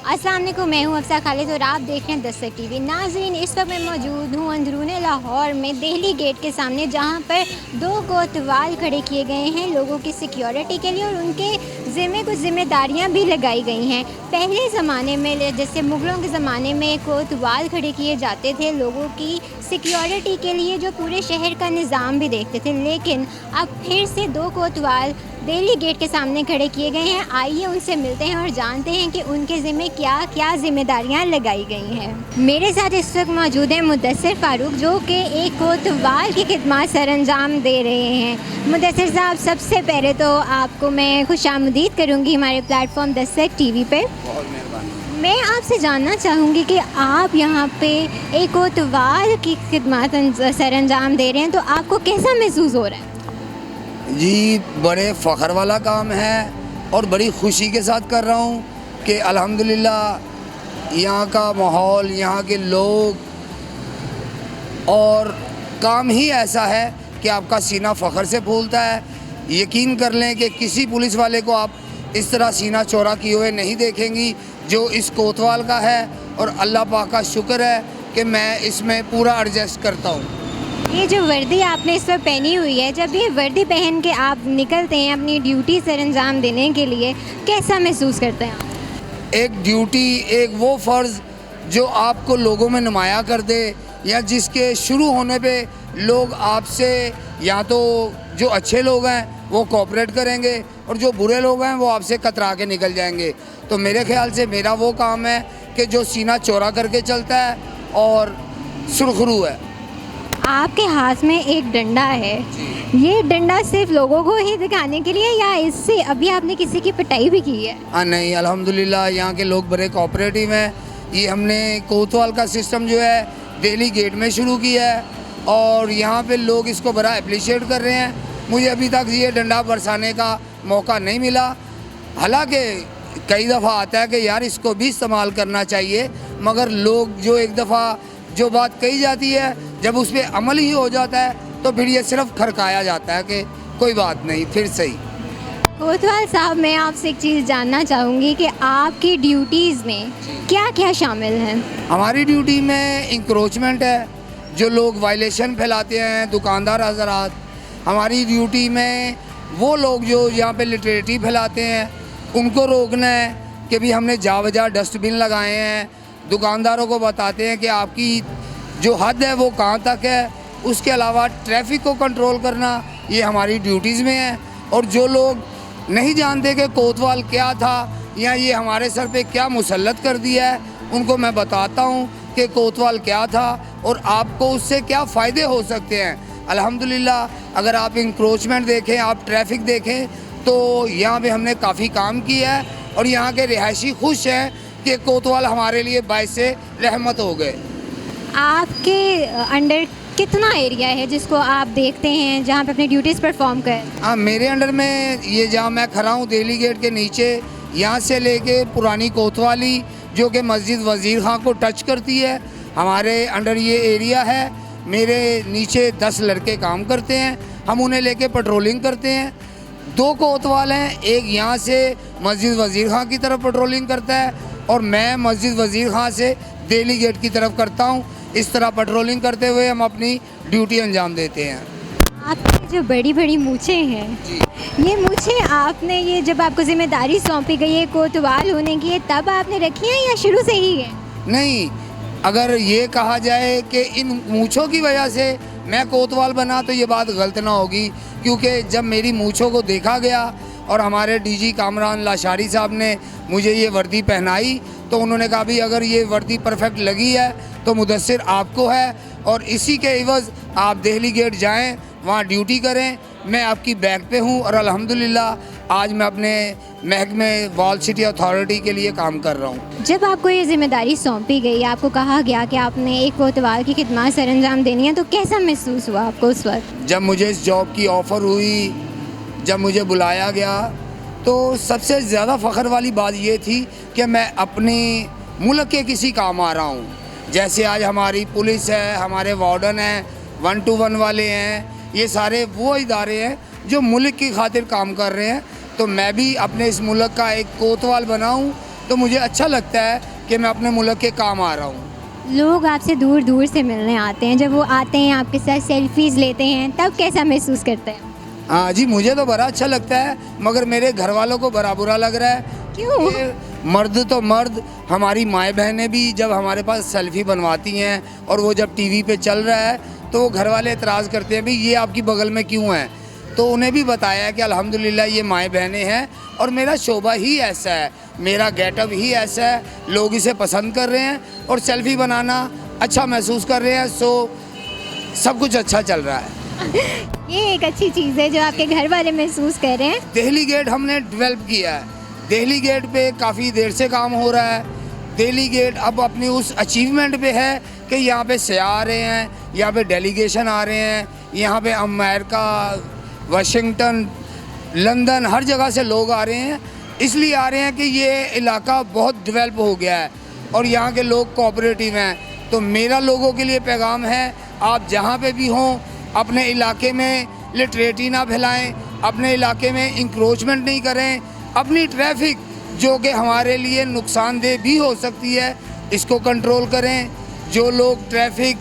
अस्सलाम वालेकुम, मैं हूँ अफसा खालिद और आप देख रहे हैं दस्तक टीवी। नाज़रीन, इस वक्त मैं मौजूद हूँ अंदरूने लाहौर में दिल्ली गेट के सामने, जहाँ पर 2 कोतवाल खड़े किए गए हैं लोगों की सिक्योरिटी के लिए और उनके ज़िम्मे कुछ ज़िम्मेदारियाँ भी लगाई गई हैं। पहले ज़माने में जैसे मुग़लों के ज़माने में कोतवाल खड़े किए जाते थे लोगों की सिक्योरिटी के लिए, जो पूरे शहर का निज़ाम भी देखते थे, लेकिन अब फिर से 2 कोतवाल दिल्ली गेट के सामने खड़े किए गए हैं। आइए उनसे मिलते हैं और जानते हैं कि उनके ज़िम्मे क्या क्या ज़िम्मेदारियां लगाई गई हैं। मेरे साथ इस वक्त मौजूद हैं मुदस्सिर फ़ारूक, जो कि एक कोतवाल की खिदमत सरअंजाम दे रहे हैं। मुदस्सिर साहब, सबसे पहले तो आपको मैं खुशामदीद करूँगी हमारे प्लेटफॉर्म दस्तक टीवी पे। बहुत मेहरबानी। मैं आपसे जानना चाहूँगी कि आप यहाँ पे एक कोतवाल की खिदमत सरअंजाम दे रहे हैं, तो आपको कैसा महसूस हो रहा है? जी, बड़े फ़ख्र वाला काम है और बड़ी खुशी के साथ कर रहा हूँ कि अल्हम्दुलिल्लाह यहाँ का माहौल, यहाँ के लोग और काम ही ऐसा है कि आपका सीना फ़ख्र से फूलता है। यकीन कर लें कि किसी पुलिस वाले को आप इस तरह सीना चौड़ा किए हुए नहीं देखेंगी जो इस कोतवाल का है, और अल्लाह पाक का शुक्र है कि मैं इसमें पूरा एडजस्ट करता हूँ। ये जो वर्दी आपने इस पर पहनी हुई है, जब ये वर्दी पहन के आप निकलते हैं अपनी ड्यूटी सरअंजाम देने के लिए, कैसा महसूस करते हैं आप? एक ड्यूटी, एक वो फ़र्ज़ जो आपको लोगों में नुमाया कर दे, या जिसके शुरू होने पे लोग आपसे, या तो जो अच्छे लोग हैं वो कोऑपरेट करेंगे और जो बुरे लोग हैं वो आपसे कतरा के निकल जाएंगे। तो मेरे ख़्याल से मेरा वो काम है कि जो सीना चौड़ा करके चलता है और सुरखरू है। आपके हाथ में एक डंडा है, ये डंडा सिर्फ लोगों को ही दिखाने के लिए या इससे अभी आपने किसी की पिटाई भी की है? हाँ, नहीं, अल्हम्दुलिल्लाह यहाँ के लोग बड़े कोऑपरेटिव हैं। ये हमने कोतवाल का सिस्टम जो है दिल्ली गेट में शुरू किया है और यहाँ पे लोग इसको बड़ा अप्रिशिएट कर रहे हैं। मुझे अभी तक ये डंडा बरसाने का मौका नहीं मिला, हालांकि कई दफ़ा आता है कि यार इसको भी इस्तेमाल करना चाहिए, मगर लोग जो एक दफ़ा जो बात कही जाती है जब उस पर अमल ही हो जाता है तो फिर ये सिर्फ खड़काया जाता है कि कोई बात नहीं, फिर सही। कोतवाल साहब, मैं आपसे एक चीज़ जानना चाहूँगी कि आपकी ड्यूटीज़ में क्या क्या शामिल हैं? हमारी ड्यूटी में इंक्रोचमेंट है, जो लोग वायलेशन फैलाते हैं, दुकानदार हज़रात। हमारी ड्यूटी में वो लोग जो यहाँ पे लिटरेटी फैलाते हैं उनको रोकना है कि भी हमने जा वजह डस्टबिन लगाए हैं, दुकानदारों को बताते हैं कि आपकी जो हद है वो कहाँ तक है। उसके अलावा ट्रैफिक को कंट्रोल करना ये हमारी ड्यूटीज़ में है। और जो लोग नहीं जानते कि कोतवाल क्या था या ये हमारे सर पे क्या मुसल्लत कर दिया है, उनको मैं बताता हूँ कि कोतवाल क्या था और आपको उससे क्या फ़ायदे हो सकते हैं। अल्हम्दुलिल्लाह अगर आप इंक्रोचमेंट देखें, आप ट्रैफिक देखें, तो यहाँ पे हमने काफ़ी काम किया है और यहाँ के रिहायशी खुश हैं कि कोतवाल हमारे लिए बाइस रहमत हो गए। आपके अंडर कितना एरिया है जिसको आप देखते हैं जहाँ पे अपनी ड्यूटीज़ परफॉर्म करें? हाँ, मेरे अंडर में ये जहाँ मैं खड़ा हूँ दिल्ली गेट के नीचे, यहाँ से लेके पुरानी कोतवाली जो कि मस्जिद वज़ीर खां को टच करती है, हमारे अंडर ये एरिया है। मेरे नीचे 10 लड़के काम करते हैं, हम उन्हें लेके पेट्रोलिंग करते हैं। 2 कोतवाल हैं, एक यहाँ से मस्जिद वज़ीर खां की तरफ पेट्रोलिंग करता है और मैं मस्जिद वज़ीर खां से दिल्ली गेट की तरफ करता हूँ। इस तरह पेट्रोलिंग करते हुए हम अपनी ड्यूटी अंजाम देते हैं। आपकी जो बड़ी बड़ी मूछें हैं, ये मूछें आपने, ये जब आपको जिम्मेदारी सौंपी गई है कोतवाल होने की, तब आपने रखी हैं या शुरू से ही है? नहीं, अगर ये कहा जाए कि इन मूँछों की वजह से मैं कोतवाल बना तो ये बात गलत ना होगी, क्योंकि जब मेरी मूँछों को देखा गया और हमारे डीजी कामरान लाशारी साहब ने मुझे ये वर्दी पहनाई तो उन्होंने कहा भी अगर ये वर्दी परफेक्ट लगी है तो मुदस्सिर आपको है और इसी के इवज़ आप दिल्ली गेट जाएं, वहाँ ड्यूटी करें। मैं आपकी बैक पे हूँ और अल्हम्दुलिल्लाह आज मैं अपने महकमे वॉल सिटी अथॉरिटी के लिए काम कर रहा हूँ। जब आपको ये जिम्मेदारी सौंपी गई, आपको कहा गया कि आपने एक कोतवाल की खिदमत सरअंजाम देनी है, तो कैसा महसूस हुआ आपको उस वक्त? जब मुझे इस जॉब की ऑफ़र हुई, जब मुझे बुलाया गया, तो सबसे ज़्यादा फ़ख्र वाली बात ये थी कि मैं अपने मुल्क के किसी काम आ रहा हूँ। जैसे आज हमारी पुलिस है, हमारे वार्डन हैं, 121 वाले हैं, ये सारे वो इदारे हैं जो मुल्क की खातिर काम कर रहे हैं। तो मैं भी अपने इस मुल्क का एक कोतवाल बनाऊँ तो मुझे अच्छा लगता है कि मैं अपने मुल्क के काम आ रहा हूँ। लोग आपसे दूर दूर से मिलने आते हैं, जब वो आते हैं आपके साथ सेल्फीज़ लेते हैं तब कैसा महसूस करते हैं? हाँ जी, मुझे तो बड़ा अच्छा लगता है, मगर मेरे घर वालों को बड़ा बुरा लग रहा है। क्यों? कि मर्द तो मर्द, हमारी माएँ बहनें भी जब हमारे पास सेल्फी बनवाती हैं और वो जब टीवी पे चल रहा है तो वो घर वाले एतराज़ करते हैं, भाई ये आपकी बगल में क्यों है। तो उन्हें भी बताया कि अल्हम्दुलिल्लाह ये माएँ बहनें हैं और मेरा शोभा ही ऐसा है, मेरा गेटअप ही ऐसा है, लोग इसे पसंद कर रहे हैं और सेल्फी बनाना अच्छा महसूस कर रहे हैं। सो सब कुछ अच्छा चल रहा है। ये एक अच्छी चीज़ है जो आपके घर वाले महसूस कर रहे हैं। दिल्ली गेट हमने डेवलप किया है, दिल्ली गेट पे काफ़ी देर से काम हो रहा है। दिल्ली गेट अब अपनी उस अचीवमेंट पे है कि यहाँ पे सयाह आ रहे हैं, यहाँ पे डेलीगेशन आ रहे हैं, यहाँ पे अमेरिका, वाशिंगटन, लंदन, हर जगह से लोग आ रहे हैं। इसलिए आ रहे हैं कि ये इलाका बहुत डेवलप हो गया है और यहाँ के लोग कोऑपरेटिव हैं। तो मेरा लोगों के लिए पैगाम है, आप जहाँ पे भी हों अपने इलाके में लिटरेटी ना फैलाएं, अपने इलाके में इंक्रोचमेंट नहीं करें, अपनी ट्रैफिक जो कि हमारे लिए नुकसानदेह भी हो सकती है इसको कंट्रोल करें। जो लोग ट्रैफिक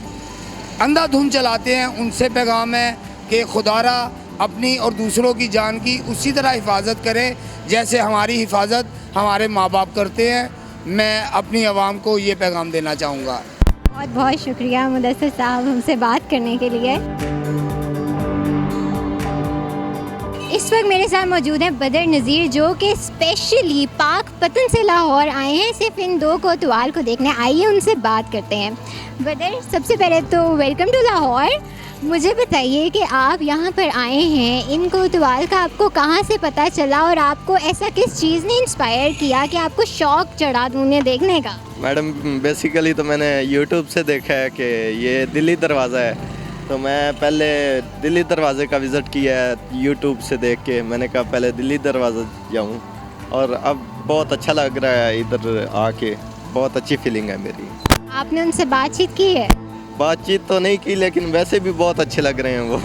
अंधाधुंध चलाते हैं उनसे पैगाम है कि खुदारा अपनी और दूसरों की जान की उसी तरह हिफाजत करें जैसे हमारी हिफाजत हमारे माँ बाप करते हैं। मैं अपनी आवाम को ये पैगाम देना चाहूँगा। बहुत बहुत शुक्रिया मुदस्सिर साहब हमसे बात करने के लिए। इस वक्त मेरे साथ मौजूद हैं बदर नज़ीर, जो कि स्पेशली पाकपतन से लाहौर आए हैं सिर्फ इन दो कोतवाल को देखने। आइए उनसे बात करते हैं। बदर, सबसे पहले तो वेलकम टू लाहौर। मुझे बताइए कि आप यहाँ पर आए हैं, इन कोतवाल का आपको कहाँ से पता चला और आपको ऐसा किस चीज़ ने इंस्पायर किया कि आपको शौक़ चढ़ा उन्हें देखने का? मैडम, बेसिकली तो मैंने यूट्यूब से देखा है कि ये दिल्ली दरवाज़ा है, तो मैं पहले दिल्ली दरवाज़े का विज़िट किया है यूट्यूब से देख के। मैंने कहा पहले दिल्ली दरवाज़ा जाऊँ और अब बहुत अच्छा लग रहा है इधर आके, बहुत अच्छी फीलिंग है मेरी। आपने उनसे बातचीत की है? बातचीत तो नहीं की, लेकिन वैसे भी बहुत अच्छे लग रहे हैं वो।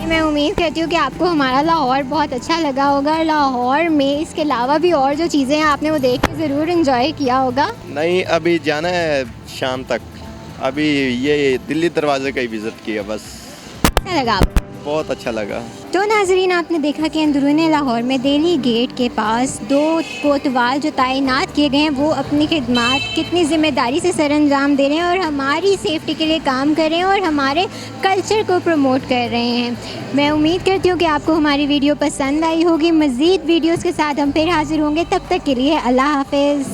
मैं उम्मीद करती हूँ कि आपको हमारा लाहौर बहुत अच्छा लगा होगा। लाहौर में इसके अलावा भी और जो चीज़ें हैं आपने वो देख के ज़रूर एंजॉय किया होगा। नहीं, अभी जाना है शाम तक, अभी ये दिल्ली दरवाजे का ही विज़िट किया बस। अच्छा लगा आपको? बहुत अच्छा लगा। तो नाजरीन, आपने देखा कि अंदरून लाहौर में दिल्ली गेट के पास दो कोतवाल जो तैनात किए गए हैं वो अपनी खिदमत कितनी ज़िम्मेदारी से सरअंजाम दे रहे हैं और हमारी सेफ्टी के लिए काम कर रहे हैं और हमारे कल्चर को प्रमोट कर रहे हैं। मैं उम्मीद करती हूँ कि आपको हमारी वीडियो पसंद आई होगी। मज़ीद वीडियोज़ के साथ हम फिर हाज़िर होंगे, तब तक के लिए अल्लाह हाफ़िज़।